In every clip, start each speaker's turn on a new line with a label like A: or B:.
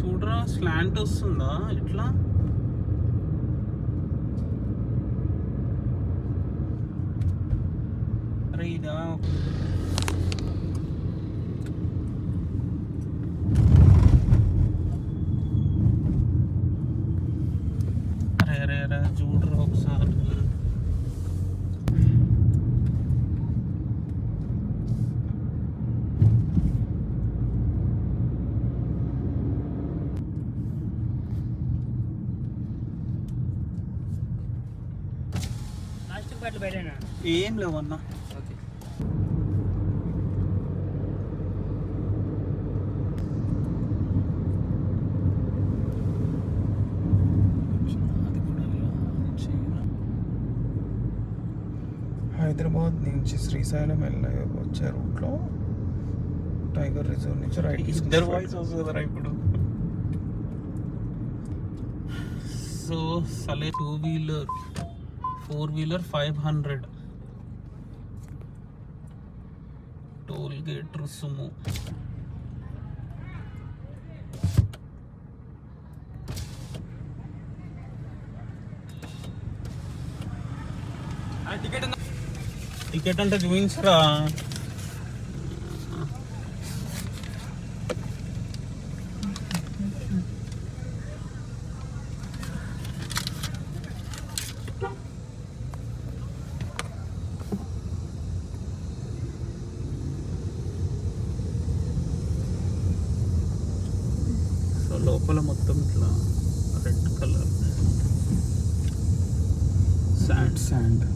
A: చూడరా స్లాంట్ వస్తుందా ఇట్లా. అరే ఇదా అరే అరే అరే చూడరా ఒకసారి. ఏం లేవన్నా.
B: హైదరాబాద్ నుంచి శ్రీశైలం వచ్చే రూట్లో టైగర్ రిజర్వ్ నుంచి రైట్.
A: ఇద్దరు వాయిస్ వస్తుందిరా ఇప్పుడు. సో సలే 2-wheeler 4-wheeler 500 టోల్ గేట్ రుసుము. టికెట్ అంటే చూపించరా. సో లోపల మొత్తం ఇట్లా రెడ్ కలర్
B: శాండ్.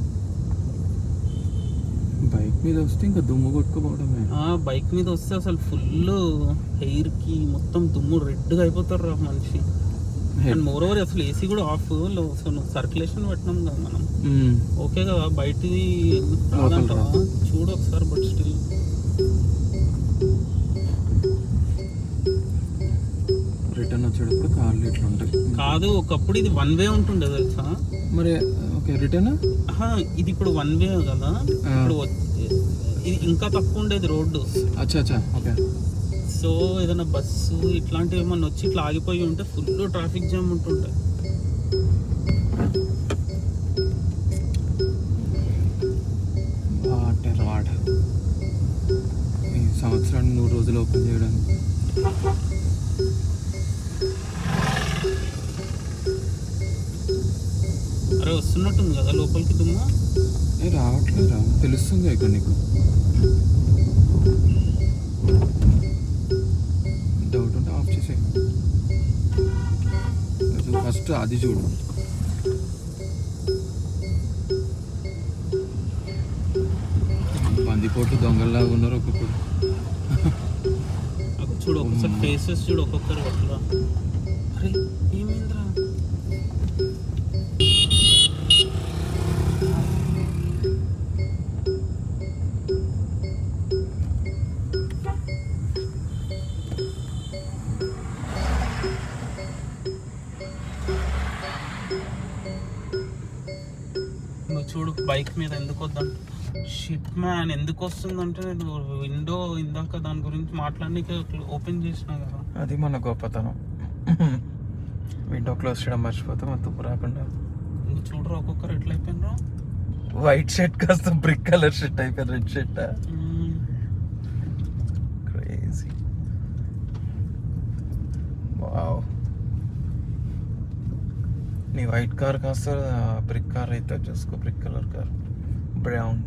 B: బైక్ మీద వస్తే ఇంకా దుమ్ము కొట్టుకోవడమే.
A: బైక్ మీద వస్తే అసలు ఫుల్ హెయిర్ కి మొత్తం దుమ్ము రెడ్గా అయిపోతారు రా మనిషి. అండ్ మోర్ ఓవర్ అసలు ఏసీ కూడా ఆఫ్. అసలు సర్క్యులేషన్ పెట్టినాం కదా మనం. ఓకే కదా బయటిది రాదంటావా చూడు ఒకసారి. బట్ స్టిల్
B: రిటర్న్ వచ్చేటప్పుడు కార్లు ఇట్లా ఉంటాయి.
A: కాదు ఒకప్పుడు ఇది 1 వే ఉంటుండే తెలుసా.
B: మరి ఓకే రిటర్న్
A: ఇది ఇప్పుడు 1 వే కదా. ఇప్పుడు ఇది ఇంకా తక్కువ ఉండేది రోడ్డు.
B: అచ్చా ఓకే.
A: సో ఏదైనా బస్సు ఇట్లాంటివి ఏమన్నా వచ్చి ఇట్లా ఆగిపోయి ఉంటే ఫుల్ ట్రాఫిక్ జామ్ ఉంటుండే.
B: వాట్ ఈ సంవత్సరాన్ని 3 రోజులు ఓపెన్ చేయడానికి.
A: అరే వస్తున్నట్టుంది కదా లోపలికి దుమ్ము.
B: రావట్లేదా తెలుస్తుంది ఇక్కడ నీకు. డౌట్ ఉంటే ఆఫ్ చేసే. ఫస్ట్ అది చూడు. బందిపోటు దొంగల్లాగా ఉన్నారు ఒక్కొక్కరు.
A: చూడు ఒకసారి ఫేసెస్ చూడు ఒక్కొక్కరు అట్లా. అరే ఏమైందిరా. నువ్వు చూడు బైక్ మీద ఎందుకు వద్దాం. షిట్ మ్యాన్ ఎందుకు వస్తుందంటే నేను విండో ఇందాక దాని గురించి మాట్లాడడానికి ఓపెన్ చేసినా కదా.
B: అది మన గొప్పతనం. విండో క్లోజ్ చేయడం మర్చిపోతే మన తుప్పు రాకుండా.
A: నువ్వు చూడరా ఒక్కొక్కరు ఎట్లా అయిపోయినరా.
B: వైట్ షర్ట్ కాస్త బ్రిక్ కలర్ షర్ట్ అయిపోయింది. Red shirt crazy. వావ్. నీ వైట్ కార్ కాస్త బ్రిక్ కార్ అయితే చూసుకో. Brick colour car brown.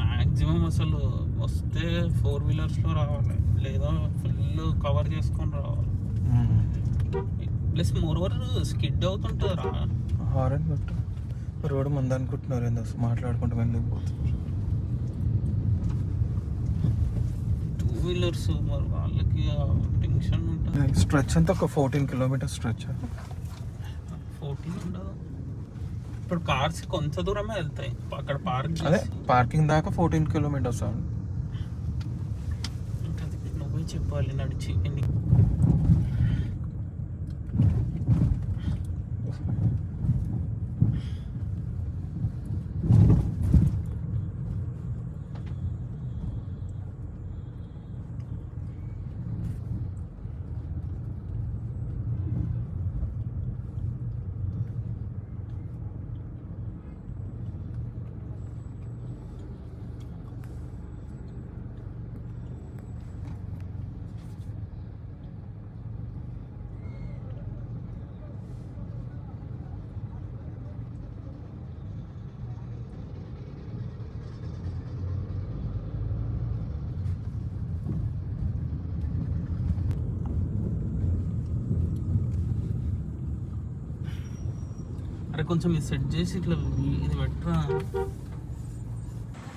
A: Maximum అసలు వస్తే 4-wheelersలో రావాలి, లేదా ఫుల్ కవర్ చేసుకొని రావాలి. ప్లస్ మోర్ ఓవర్ స్కిడ్ అవుతుంటారా.
B: హారన్ పెట్టు. రోడ్డు మంది అనుకుంటున్నారు ఏందో మాట్లాడుకుంటూ వెళ్ళి పోతున్నారు.
A: 2-wheelers మరి వాళ్ళకి టెన్షన్ ఉంటుంది.
B: స్ట్రెచ్ అంతా ఒక 14 కిలోమీటర్ స్ట్రెచ్.
A: 14 ఉండదు. ఇప్పుడు కార్స్ కొంత దూరమే వెళ్తాయి అక్కడ పార్క్.
B: అదే పార్కింగ్ దాకా 14 కిలోమీటర్స్.
A: నువ్వే చెప్పాలి నడిచి. అరే కొంచెం ఇది సెట్ చేసి ఇట్లా ఇది పెట్టరా.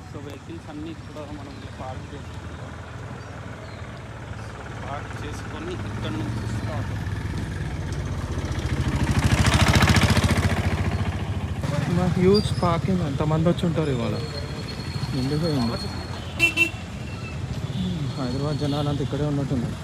A: సో వెహికల్స్ అన్నీ ఇక్కడ మనం ఇలా పార్క్ చేసుకుంటాం. సో పార్క్ చేసుకొని ఇక్కడ నుంచి స్టార్ట్.
B: హ్యూజ్ పార్కింగ్, ఎంతమంది వచ్చి ఉంటారు ఇవాళ. నిండిపోయింది. హైదరాబాద్ జనాలంతా ఇక్కడే ఉన్నట్టున్నారు.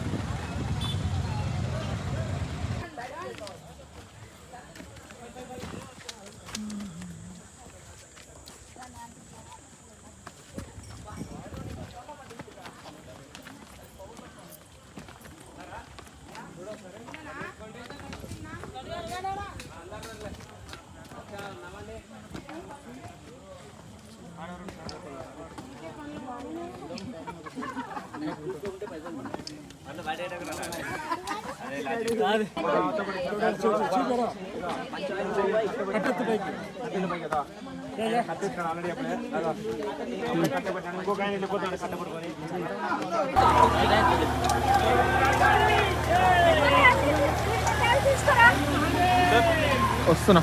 B: వస్తున్నా.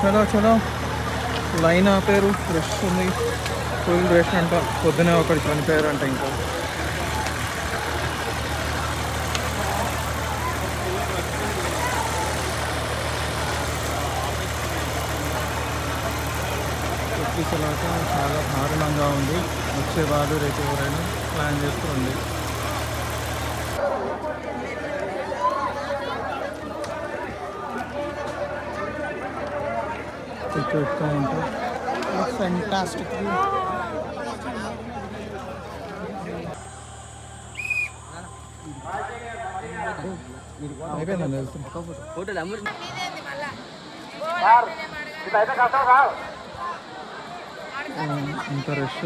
B: చలో చలో. లైన్ ఆపారు, రష్ ఉంది, ఫుల్ రష్ అంట. పొద్దునే ఒకటి చనిపోయారు అంట. ఇంకా తొక్కిసలాట చాలా దారుణంగా ఉంది. వచ్చేవాళ్ళు రేపు ఎవరైనా ప్లాన్ చేసుకోండి. పెట్టుకో ఉంటా. ఫెంటాస్టిక్. అయిపోయిందండి. ఇంత రష్.